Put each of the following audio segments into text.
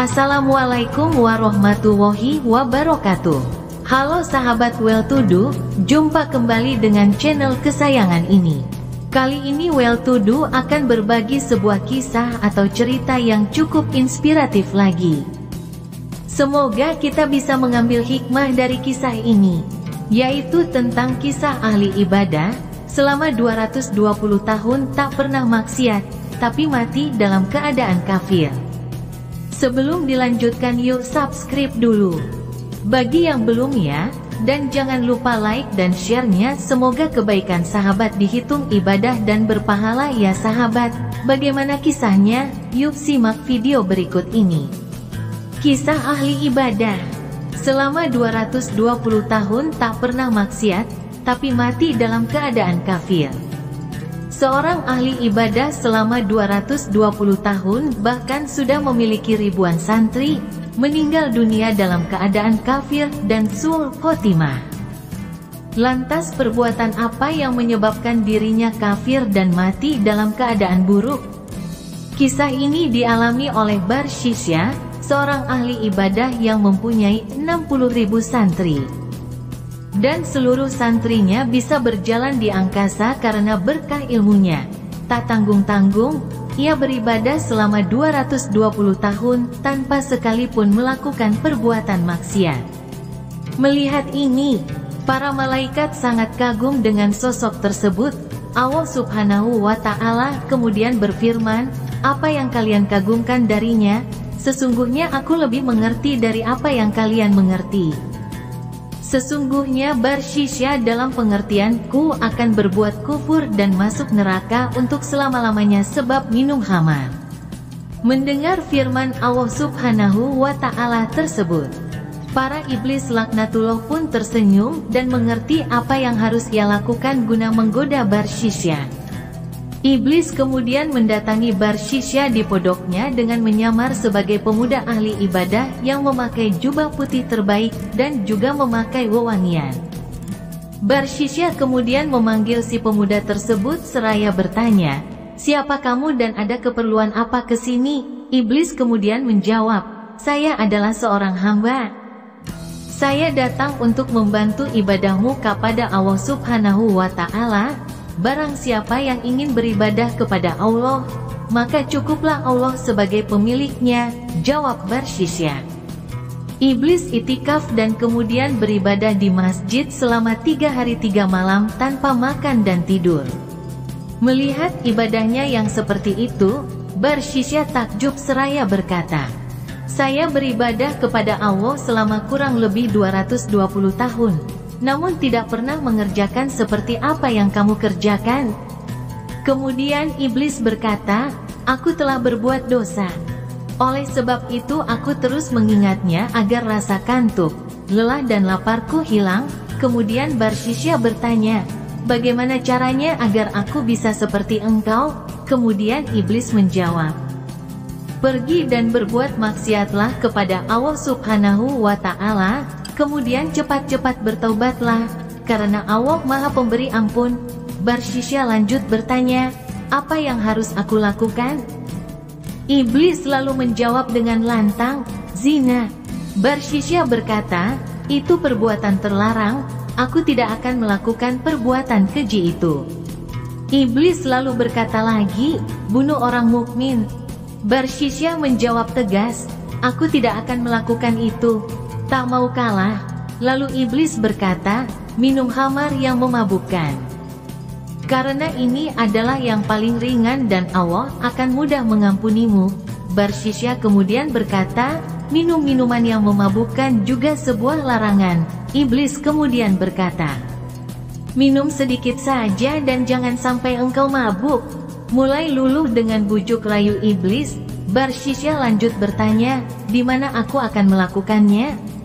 Assalamualaikum warahmatullahi wabarakatuh. Halo sahabat Well To Do, jumpa kembali dengan channel kesayangan ini. Kali ini Well To Do akan berbagi sebuah kisah atau cerita yang cukup inspiratif lagi. Semoga kita bisa mengambil hikmah dari kisah ini, yaitu tentang kisah ahli ibadah selama 220 tahun tak pernah maksiat, tapi mati dalam keadaan kafir. Sebelum dilanjutkan, yuk subscribe dulu bagi yang belum ya, dan jangan lupa like dan share-nya. Semoga kebaikan sahabat dihitung ibadah dan berpahala ya sahabat. Bagaimana kisahnya? Yuk simak video berikut ini. Kisah ahli ibadah selama 220 tahun tak pernah maksiat, tapi mati dalam keadaan kafir. Seorang ahli ibadah selama 220 tahun, bahkan sudah memiliki ribuan santri, meninggal dunia dalam keadaan kafir dan su'ul khotimah. Lantas perbuatan apa yang menyebabkan dirinya kafir dan mati dalam keadaan buruk? Kisah ini dialami oleh Barshishya, seorang ahli ibadah yang mempunyai 60.000 santri. Dan seluruh santrinya bisa berjalan di angkasa karena berkah ilmunya. Tak tanggung-tanggung, ia beribadah selama 220 tahun tanpa sekalipun melakukan perbuatan maksiat. Melihat ini, para malaikat sangat kagum dengan sosok tersebut. Allah Subhanahu wa Ta'ala kemudian berfirman, "Apa yang kalian kagumkan darinya? Sesungguhnya aku lebih mengerti dari apa yang kalian mengerti." Sesungguhnya Barshishya dalam pengertianku akan berbuat kufur dan masuk neraka untuk selama-lamanya sebab minum khamar. Mendengar firman Allah Subhanahu wa Ta'ala tersebut, para iblis laknatullah pun tersenyum dan mengerti apa yang harus ia lakukan guna menggoda Barshishya. Iblis kemudian mendatangi Barshishya di pondoknya dengan menyamar sebagai pemuda ahli ibadah yang memakai jubah putih terbaik dan juga memakai wewangian. Barshishya kemudian memanggil si pemuda tersebut seraya bertanya, "Siapa kamu dan ada keperluan apa ke sini?" Iblis kemudian menjawab, "Saya adalah seorang hamba. Saya datang untuk membantu ibadahmu kepada Allah Subhanahu wa Ta'ala. Barang siapa yang ingin beribadah kepada Allah, maka cukuplah Allah sebagai pemiliknya," jawab Barshishya. Iblis itikaf dan kemudian beribadah di masjid selama 3 hari 3 malam tanpa makan dan tidur. Melihat ibadahnya yang seperti itu, Barshishya takjub seraya berkata, "Saya beribadah kepada Allah selama kurang lebih 220 tahun. Namun tidak pernah mengerjakan seperti apa yang kamu kerjakan." Kemudian iblis berkata, "Aku telah berbuat dosa. Oleh sebab itu aku terus mengingatnya agar rasa kantuk, lelah dan laparku hilang." Kemudian Barshishya bertanya, "Bagaimana caranya agar aku bisa seperti engkau?" Kemudian iblis menjawab, "Pergi dan berbuat maksiatlah kepada Allah Subhanahu wa Ta'ala. Kemudian cepat-cepat bertaubatlah, karena Allah Maha Pemberi Ampun." Barshishya lanjut bertanya, "Apa yang harus aku lakukan?" Iblis lalu menjawab dengan lantang, "Zina." Barshishya berkata, "Itu perbuatan terlarang, aku tidak akan melakukan perbuatan keji itu." Iblis lalu berkata lagi, "Bunuh orang mukmin." Barshishya menjawab tegas, "Aku tidak akan melakukan itu." Tak mau kalah, lalu iblis berkata, "Minum khamar yang memabukkan. Karena ini adalah yang paling ringan dan Allah akan mudah mengampunimu." Barshishya kemudian berkata, "Minum minuman yang memabukkan juga sebuah larangan." Iblis kemudian berkata, "Minum sedikit saja dan jangan sampai engkau mabuk." Mulai luluh dengan bujuk rayu iblis, Barshishya lanjut bertanya, "Di mana aku akan melakukannya?"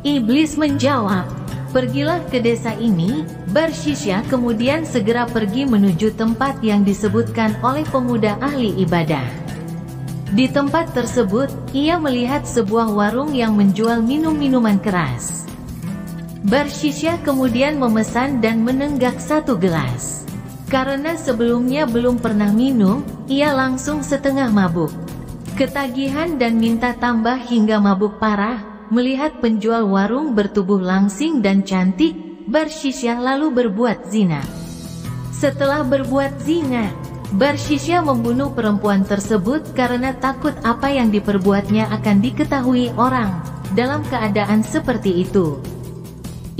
Iblis menjawab, "Pergilah ke desa ini." Barshishya kemudian segera pergi menuju tempat yang disebutkan oleh pemuda ahli ibadah. Di tempat tersebut, ia melihat sebuah warung yang menjual minum-minuman keras. Barshishya kemudian memesan dan menenggak 1 gelas. Karena sebelumnya belum pernah minum, ia langsung setengah mabuk. Ketagihan dan minta tambah hingga mabuk parah, melihat penjual warung bertubuh langsing dan cantik, Barshisyah lalu berbuat zina. Setelah berbuat zina, Barshisyah membunuh perempuan tersebut karena takut apa yang diperbuatnya akan diketahui orang. Dalam keadaan seperti itu,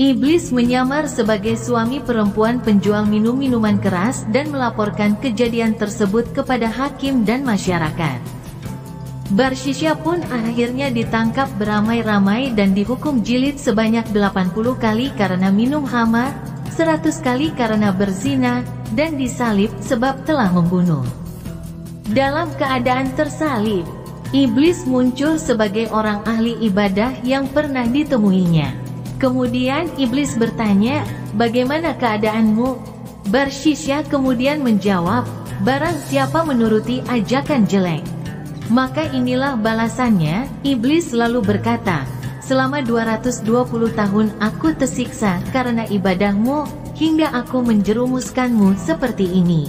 iblis menyamar sebagai suami perempuan penjual minuman keras dan melaporkan kejadian tersebut kepada hakim dan masyarakat. Barshisyah pun akhirnya ditangkap beramai-ramai dan dihukum jilid sebanyak 80 kali karena minum khamar, 100 kali karena berzina, dan disalib sebab telah membunuh. Dalam keadaan tersalib, iblis muncul sebagai orang ahli ibadah yang pernah ditemuinya. Kemudian iblis bertanya, "Bagaimana keadaanmu?" Barshisyah kemudian menjawab, "Barang siapa menuruti ajakan jelek, maka inilah balasannya." Iblis lalu berkata, "Selama 220 tahun aku tersiksa karena ibadahmu, hingga aku menjerumuskanmu seperti ini.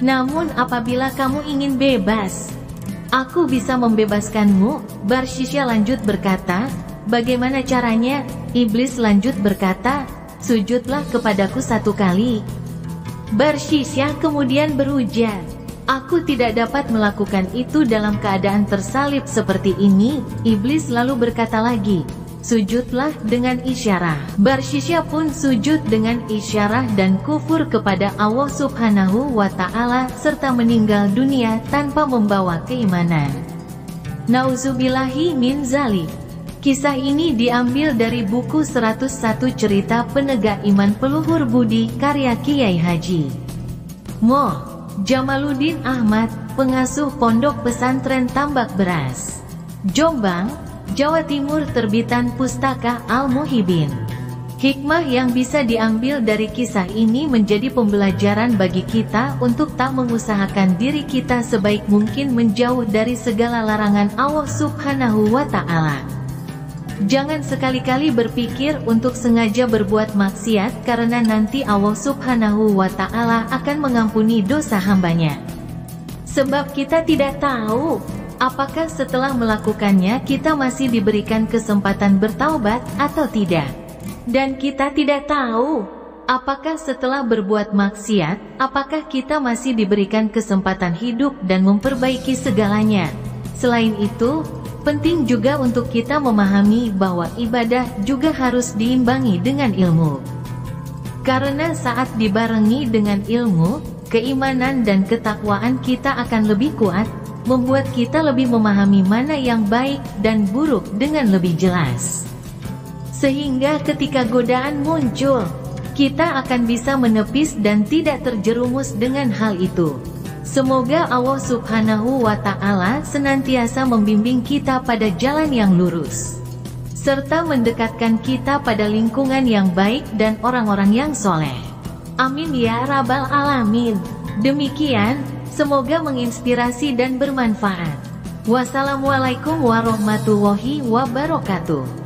Namun apabila kamu ingin bebas, aku bisa membebaskanmu." Barshisyah lanjut berkata, "Bagaimana caranya?" Iblis lanjut berkata, "Sujudlah kepadaku 1 kali." Barshisyah kemudian berujar, "Aku tidak dapat melakukan itu dalam keadaan tersalib seperti ini." Iblis lalu berkata lagi, "Sujudlah dengan isyarah." Barshisyah pun sujud dengan isyarah dan kufur kepada Allah Subhanahu wa Ta'ala serta meninggal dunia tanpa membawa keimanan. Nauzubillahi min zalik. Kisah ini diambil dari buku 101 Cerita Penegak Iman Peluhur Budi karya Kiai Haji Moh Jamaluddin Ahmad, pengasuh Pondok Pesantren Tambak Beras, Jombang, Jawa Timur. Terbitan Pustaka Al-Muhibin. Hikmah yang bisa diambil dari kisah ini menjadi pembelajaran bagi kita untuk tak mengusahakan diri kita sebaik mungkin menjauh dari segala larangan Allah Subhanahu wa Ta'ala. Jangan sekali-kali berpikir untuk sengaja berbuat maksiat karena nanti Allah Subhanahu wa Ta'ala akan mengampuni dosa hambanya. Sebab kita tidak tahu apakah setelah melakukannya kita masih diberikan kesempatan bertaubat atau tidak. Dan kita tidak tahu apakah setelah berbuat maksiat, apakah kita masih diberikan kesempatan hidup dan memperbaiki segalanya. Selain itu, penting juga untuk kita memahami bahwa ibadah juga harus diimbangi dengan ilmu. Karena saat dibarengi dengan ilmu, keimanan dan ketakwaan kita akan lebih kuat, membuat kita lebih memahami mana yang baik dan buruk dengan lebih jelas. Sehingga ketika godaan muncul, kita akan bisa menepis dan tidak terjerumus dengan hal itu. Semoga Allah Subhanahu wa Ta'ala senantiasa membimbing kita pada jalan yang lurus, serta mendekatkan kita pada lingkungan yang baik dan orang-orang yang soleh. Amin ya Rabbal Alamin. Demikian, semoga menginspirasi dan bermanfaat. Wassalamualaikum warahmatullahi wabarakatuh.